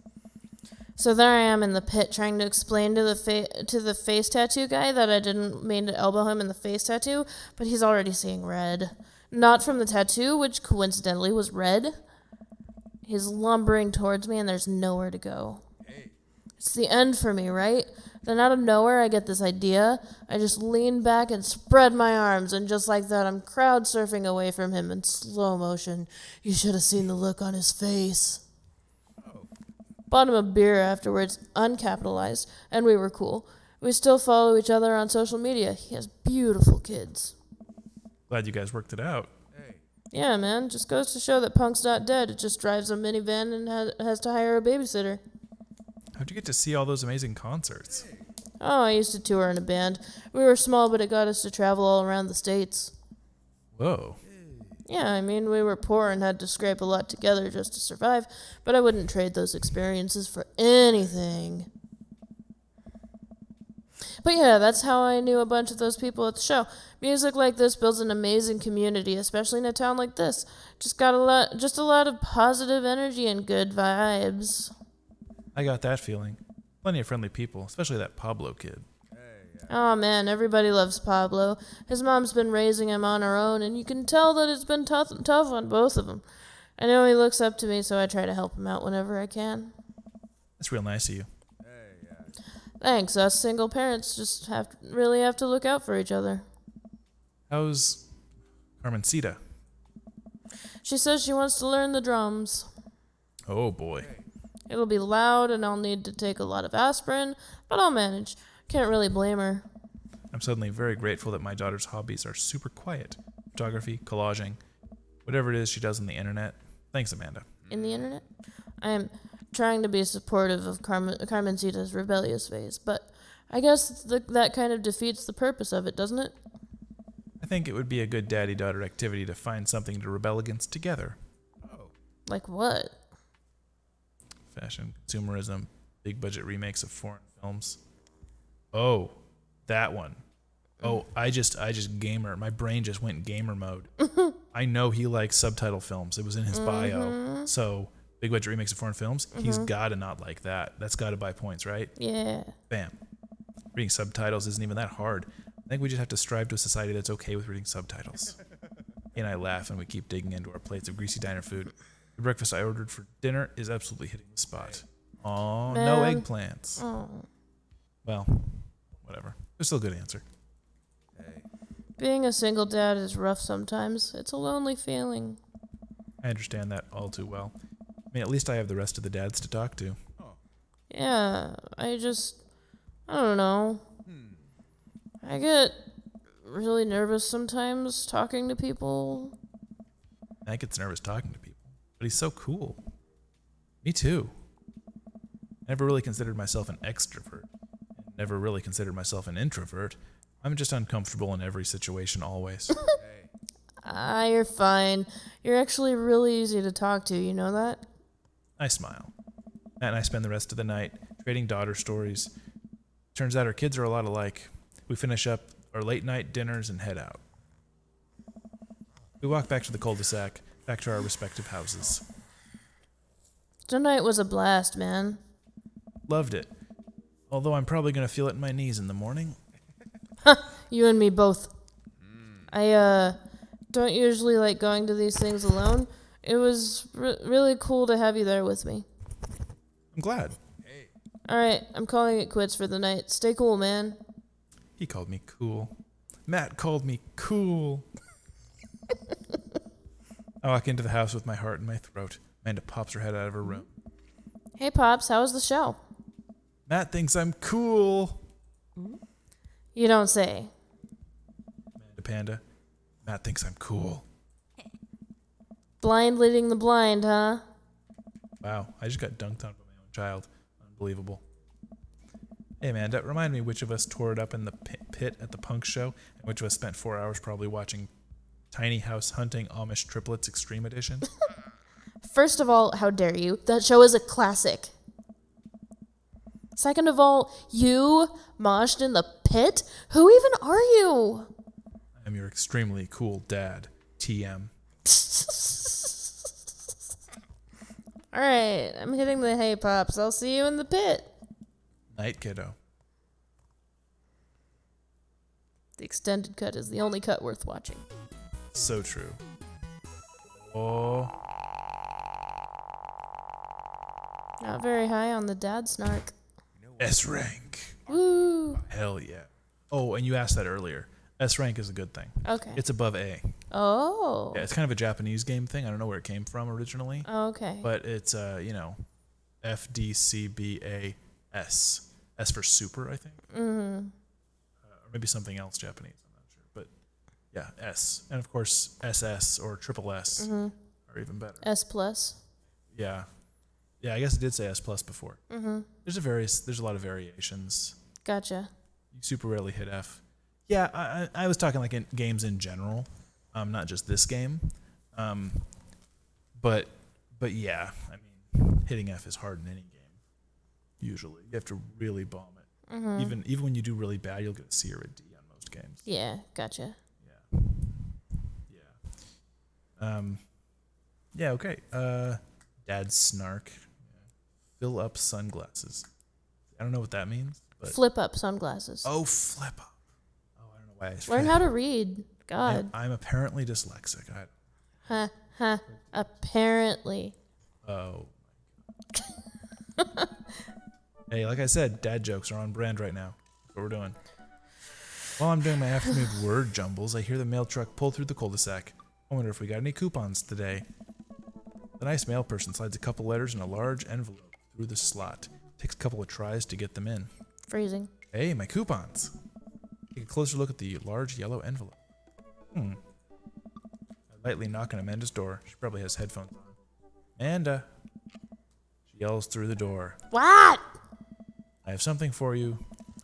So there I am in the pit trying to explain to the face tattoo guy that I didn't mean to elbow him in the face tattoo, but he's already seeing red. Not from the tattoo, which coincidentally was red. He's lumbering towards me and there's nowhere to go. It's the end for me, right? Then out of nowhere I get this idea. I just lean back and spread my arms, and just like that I'm crowd surfing away from him in slow motion. You should have seen the look on his face. Bought him a beer afterwards, uncapitalized, and we were cool. We still follow each other on social media. He has beautiful kids. Glad you guys worked it out. Yeah, man, just goes to show that punk's not dead. It just drives a minivan and has to hire a babysitter. How'd you get to see all those amazing concerts? Oh, I used to tour in a band. We were small, but it got us to travel all around the States. Whoa. Yeah, I mean, we were poor and had to scrape a lot together just to survive, but I wouldn't trade those experiences for anything. But yeah, that's how I knew a bunch of those people at the show. Music like this builds an amazing community, especially in a town like this. Just a lot of positive energy and good vibes. I got that feeling. Plenty of friendly people, especially that Pablo kid. Oh man, everybody loves Pablo. His mom's been raising him on her own, and you can tell that it's been tough on both of them. I know he looks up to me, so I try to help him out whenever I can. That's real nice of you. Thanks. Us single parents just really have to look out for each other. How's Carmencita? She says she wants to learn the drums. Oh boy. It'll be loud, and I'll need to take a lot of aspirin, but I'll manage. Can't really blame her. I'm suddenly very grateful that my daughter's hobbies are super quiet. Photography, collaging, whatever it is she does on the internet. Thanks, Amanda. In the internet? I am trying to be supportive of Carmencita's rebellious phase, but I guess that kind of defeats the purpose of it, doesn't it? I think it would be a good daddy-daughter activity to find something to rebel against together. Like what? Fashion, consumerism, big-budget remakes of foreign films. Oh, that one. Oh, I just gamer. My brain just went gamer mode. I know he likes subtitle films. It was in his bio. So, big budget remakes of foreign films. He's got to not like that. That's got to buy points, right? Yeah. Bam. Reading subtitles isn't even that hard. I think we just have to strive to a society that's okay with reading subtitles. He and I laugh and we keep digging into our plates of greasy diner food. The breakfast I ordered for dinner is absolutely hitting the spot. Aw, no Man. eggplants. Oh. Well, whatever. It's still a good answer. Being a single dad is rough sometimes. It's a lonely feeling. I understand that all too well. I mean, at least I have the rest of the dads to talk to. Yeah, I don't know. I get really nervous sometimes talking to people. Matt gets nervous talking to people, but he's so cool. Me too. I never really considered myself an extrovert. Never really considered myself an introvert. I'm just uncomfortable in every situation always. You're fine. You're actually really easy to talk to, you know that? I smile. Matt and I spend the rest of the night trading daughter stories. Turns out our kids are a lot alike. We finish up our late night dinners and head out. We walk back to the cul-de-sac, back to our respective houses. Tonight was a blast, man. Loved it. Although I'm probably going to feel it in my knees in the morning. You and me both. I don't usually like going to these things alone. It was really cool to have you there with me. I'm glad. Alright, I'm calling it quits for the night. Stay cool, man. He called me cool. Matt called me cool. I walk into the house with my heart in my throat. Amanda pops her head out of her room. Hey, Pops, how was the show? Matt thinks I'm cool. You don't say. Amanda Panda. Matt thinks I'm cool. Blind leading the blind, huh? Wow, I just got dunked on by my own child. Unbelievable. Hey Amanda, remind me which of us tore it up in the pit at the punk show, and which of us spent 4 hours probably watching Tiny House Hunting Amish Triplets Extreme Edition? First of all, how dare you? That show is a classic. Second of all, you moshed in the pit? Who even are you? I'm your extremely cool dad, TM. Alright, I'm hitting the hay, Pops. I'll see you in the pit. Night, kiddo. The extended cut is the only cut worth watching. So true. Oh, Not very high on the dad snark. S rank. Woo! Hell yeah. Oh, and you asked that earlier. S rank is a good thing. Okay. It's above A. Oh. Yeah, it's kind of a Japanese game thing. I don't know where it came from originally, Okay. but it's FDCBAS. S for super, I think. Or maybe something else Japanese. I'm not sure, but yeah, S. And of course, SS or triple S are even better. S plus. Yeah. Yeah, I guess it did say S plus before. There's a lot of variations. Gotcha. You super rarely hit F. Yeah, I was talking like in games in general, not just this game. But yeah, I mean, hitting F is hard in any game. Usually, you have to really bomb it. Even when you do really bad, you'll get a C or a D on most games. Yeah, gotcha. Yeah. Okay. Dad snark. Fill up sunglasses. I don't know what that means, but Flip up sunglasses. oh, flip up. Oh, I don't know why. Learn how to read. God. I'm apparently dyslexic. Huh. Apparently. Oh. Hey, like I said, dad jokes are on brand right now. That's what we're doing. While I'm doing my afternoon word jumbles, I hear the mail truck pull through the cul-de-sac. I wonder if we got any coupons today. The nice mail person slides a couple letters in a large envelope through the slot. Takes a couple of tries to get them in. Freezing. Hey, my coupons. Take a closer look at the large yellow envelope. I lightly knock on Amanda's door. She probably has headphones on. Amanda. She yells through the door. What? I have something for you.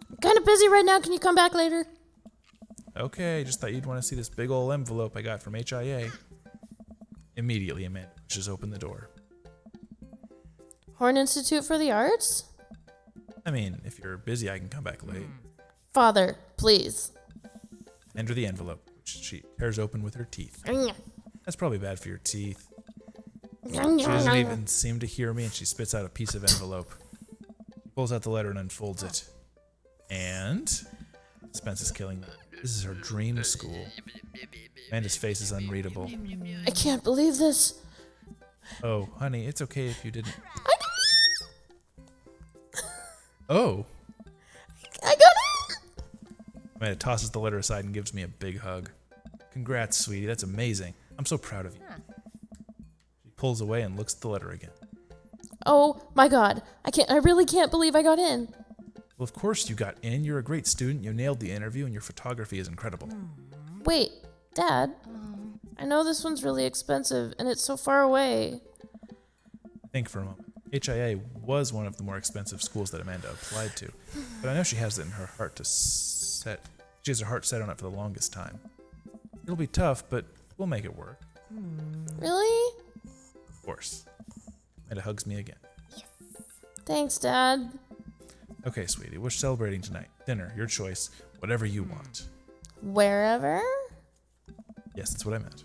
I'm kind of busy right now. Can you come back later? Okay, just thought you'd want to see this big old envelope I got from HIA. Immediately, Amanda pushes open the door. Horn Institute for the Arts? I mean, if you're busy, I can come back late. Father, please. Enter the envelope, which she tears open with her teeth. That's probably bad for your teeth. She doesn't even seem to hear me, and she spits out a piece of envelope. She pulls out the letter and unfolds it. And Spence is killing them. This is her dream school. Amanda's face is unreadable. I can't believe this. Oh, honey, it's okay if you didn't. Oh. I got it. Amanda tosses the letter aside and gives me a big hug. Congrats, sweetie. That's amazing. I'm so proud of you. She pulls away and looks at the letter again. Oh my god. I really can't believe I got in. Well, of course you got in. You're a great student. You nailed the interview, and your photography is incredible. Wait, Dad. I know this one's really expensive, and it's so far away. Think for a moment. HIA was one of the more expensive schools that Amanda applied to, but I know she has it in her heart to set. She has her heart set on it for the longest time. It'll be tough, but we'll make it work. Really? Of course. Amanda hugs me again. Thanks, Dad. Okay, sweetie, we're celebrating tonight. Dinner, your choice, whatever you want. Wherever? Yes, that's what I meant.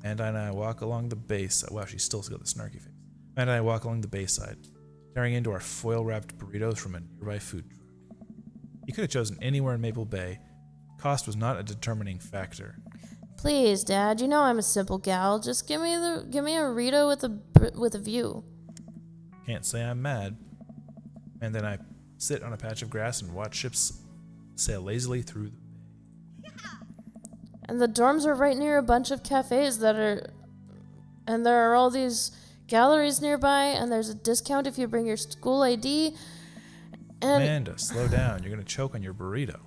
Amanda and I walk along the base. Wow, she's still got the snarky face. Amanda and I walk along the bayside, staring into our foil-wrapped burritos from a nearby food truck. You could have chosen anywhere in Maple Bay. Cost was not a determining factor. Please, Dad. You know I'm a simple gal. Just give me a Rito with a view. Can't say I'm mad. And then I sit on a patch of grass and watch ships sail lazily through the bay. And the dorms are right near a bunch of cafes and there are all these galleries nearby, and there's a discount if you bring your school ID. And Amanda, slow down. You're going to choke on your burrito.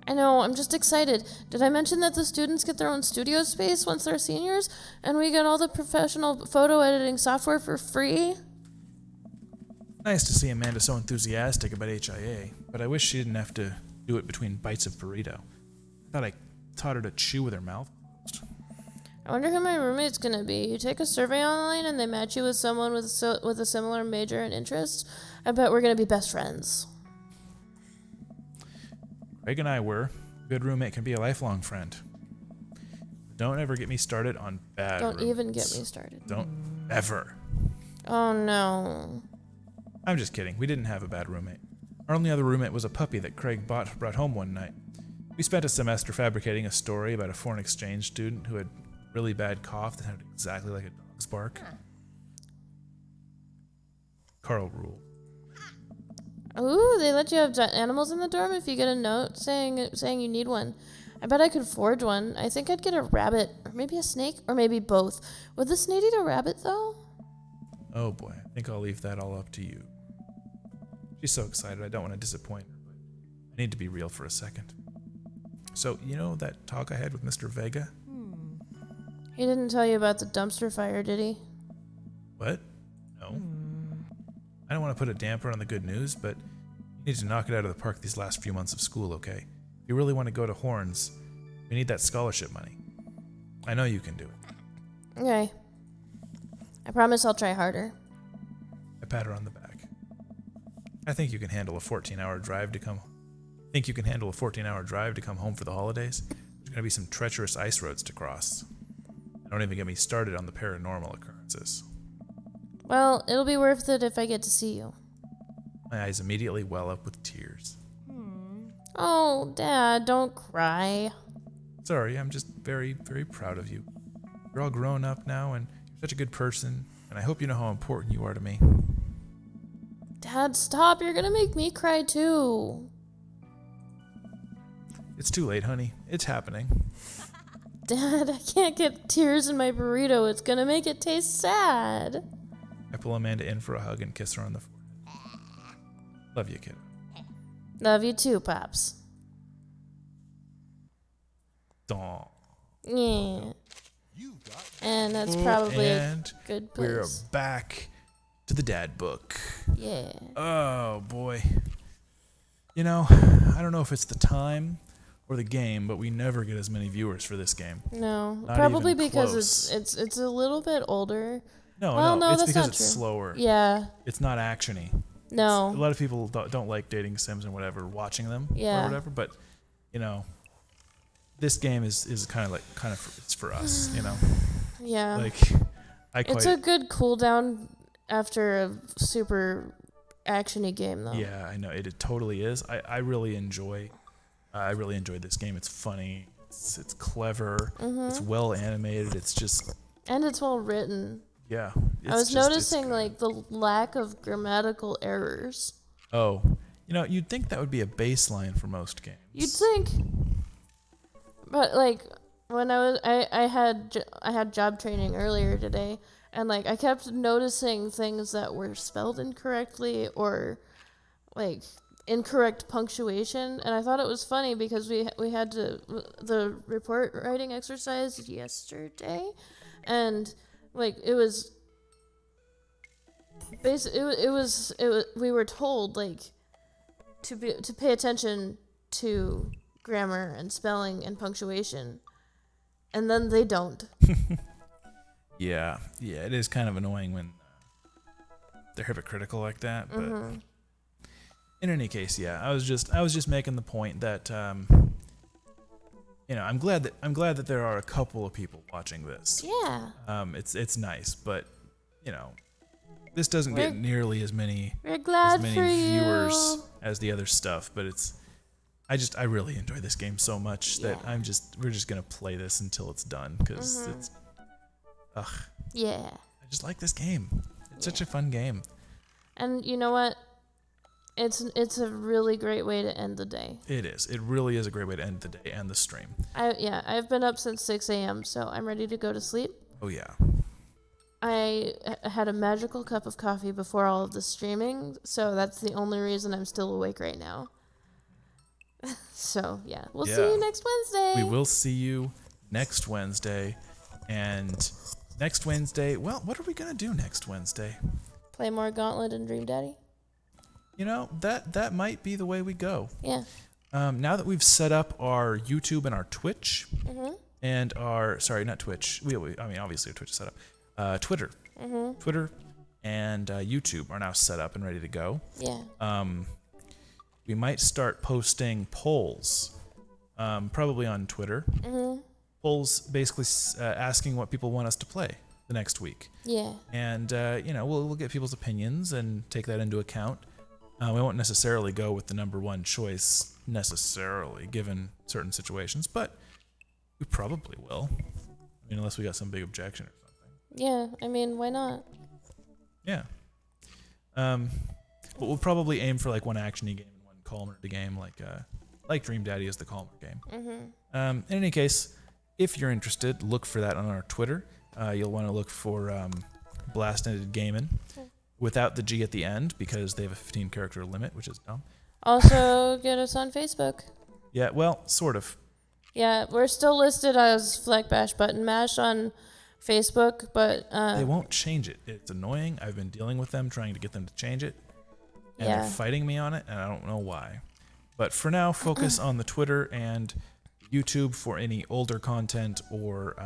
I know, I'm just excited. Did I mention that the students get their own studio space once they're seniors, and we get all the professional photo editing software for free? Nice to see Amanda so enthusiastic about HIA, but I wish she didn't have to do it between bites of burrito. I thought I taught her to chew with her mouth closed. I wonder who my roommate's gonna be. You take a survey online and they match you with someone with a similar major and interest. I bet we're gonna be best friends. Greg and I were. A good roommate can be a lifelong friend. Don't ever get me started on bad Don't roommates. even get me started. Don't ever. Oh no. I'm just kidding. We didn't have a bad roommate. Our only other roommate was a puppy that Craig brought home one night. We spent a semester fabricating a story about a foreign exchange student who had really bad cough that sounded exactly like a dog's bark. Carl ruled. Ooh, they let you have animals in the dorm if you get a note saying you need one. I bet I could forge one. I think I'd get a rabbit, or maybe a snake, or maybe both. Would the snake eat a rabbit, though? Oh boy, I think I'll leave that all up to you. She's so excited, I don't want to disappoint her, but I need to be real for a second. So, you know that talk I had with Mr. Vega? He didn't tell you about the dumpster fire, did he? What? No. I don't want to put a damper on the good news, but you need to knock it out of the park these last few months of school, okay? If you really want to go to Horns, we need that scholarship money. I know you can do it. Okay. I promise I'll try harder. I pat her on the back. I think you can handle a 14-hour drive to come. Think you can handle a 14-hour drive to come home for the holidays? There's gonna be some treacherous ice roads to cross. Don't even get me started on the paranormal occurrences. Well, it'll be worth it if I get to see you. My eyes immediately well up with tears. Oh, Dad, don't cry. Sorry, I'm just very, very proud of you. You're all grown up now, and you're such a good person, and I hope you know how important you are to me. Dad, stop. You're gonna make me cry, too. It's too late, honey. It's happening. Dad, I can't get tears in my burrito. It's gonna make it taste sad. I pull Amanda in for a hug and kiss her on the forehead. Love you, kid. Love you too, Pops. Dawn. Yeah. And that's probably And a good we're place. back to the dad book. Yeah. Oh, boy. You know, I don't know if it's the time or the game, but we never get as many viewers for this game. No, Not probably even because close. it's a little bit older. No, Well, no, it's that's because not it's true. slower. Yeah. It's not actiony. A No. lot of people don't like dating sims and whatever, watching them Yeah. or whatever. But you know, this game is kind of it's for us. You know, Yeah. like I quite It's a good cool down after a super actiony game, though. yeah, I know it totally is. I really enjoy this game. It's funny. It's clever. It's well animated. It's just And it's well written. yeah. I was it's noticing good. like the lack of grammatical errors. Oh, you know, you'd think that would be a baseline for most games. You'd think, but like when I had job training earlier today, And like I kept noticing things that were spelled incorrectly or like incorrect punctuation, and I thought it was funny because we had to the report writing exercise yesterday, and like it was basically it was we were told like to pay attention to grammar and spelling and punctuation, and then they don't. Yeah, it is kind of annoying when they're hypocritical like that. But in any case, yeah, I was just making the point that I'm glad that there are a couple of people watching this. Yeah. It's nice, but this doesn't get nearly as many We're glad for viewers you. as the other stuff. But I really enjoy this game so much that we're just gonna play this until it's done because it's. Ugh. Yeah. I just like this game. It's such a fun game. And you know what? It's a really great way to end the day. It is. It really is a great way to end the day and the stream. I've been up since 6 a.m., so I'm ready to go to sleep. Oh, yeah. I had a magical cup of coffee before all of the streaming, so that's the only reason I'm still awake right now. So, yeah. We'll see you next Wednesday. We will see you next Wednesday. And next Wednesday, well, what are we going to do next Wednesday? Play more Gauntlet and Dream Daddy? That might be the way we go. Yeah. Now that we've set up our YouTube and our Twitch, and not Twitch. Obviously our Twitch is set up. Twitter. Twitter and YouTube are now set up and ready to go. Yeah. We might start posting polls, probably on Twitter. Polls basically asking what people want us to play the next week. Yeah. And, we'll get people's opinions and take that into account. We won't necessarily go with the number one choice necessarily, given certain situations, but we probably will. Unless we got some big objection or something. Yeah, why not? Yeah. But we'll probably aim for like one actiony game and one calmer game, like Dream Daddy is the calmer game. In any case, if you're interested, look for that on our Twitter. You'll want to look for Blasted Gaming without the G at the end because they have a 15-character limit, which is dumb. Also, get us on Facebook. Yeah, well, sort of. Yeah, we're still listed as Fleck Bash Button Mash on Facebook, but they won't change it. It's annoying. I've been dealing with them, trying to get them to change it, and they're fighting me on it, and I don't know why. But for now, focus on the Twitter and YouTube for any older content or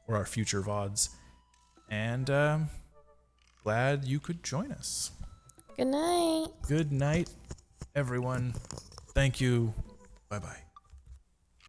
our future VODs. And glad you could join us. Good night. Good night, everyone. Thank you. Bye-bye.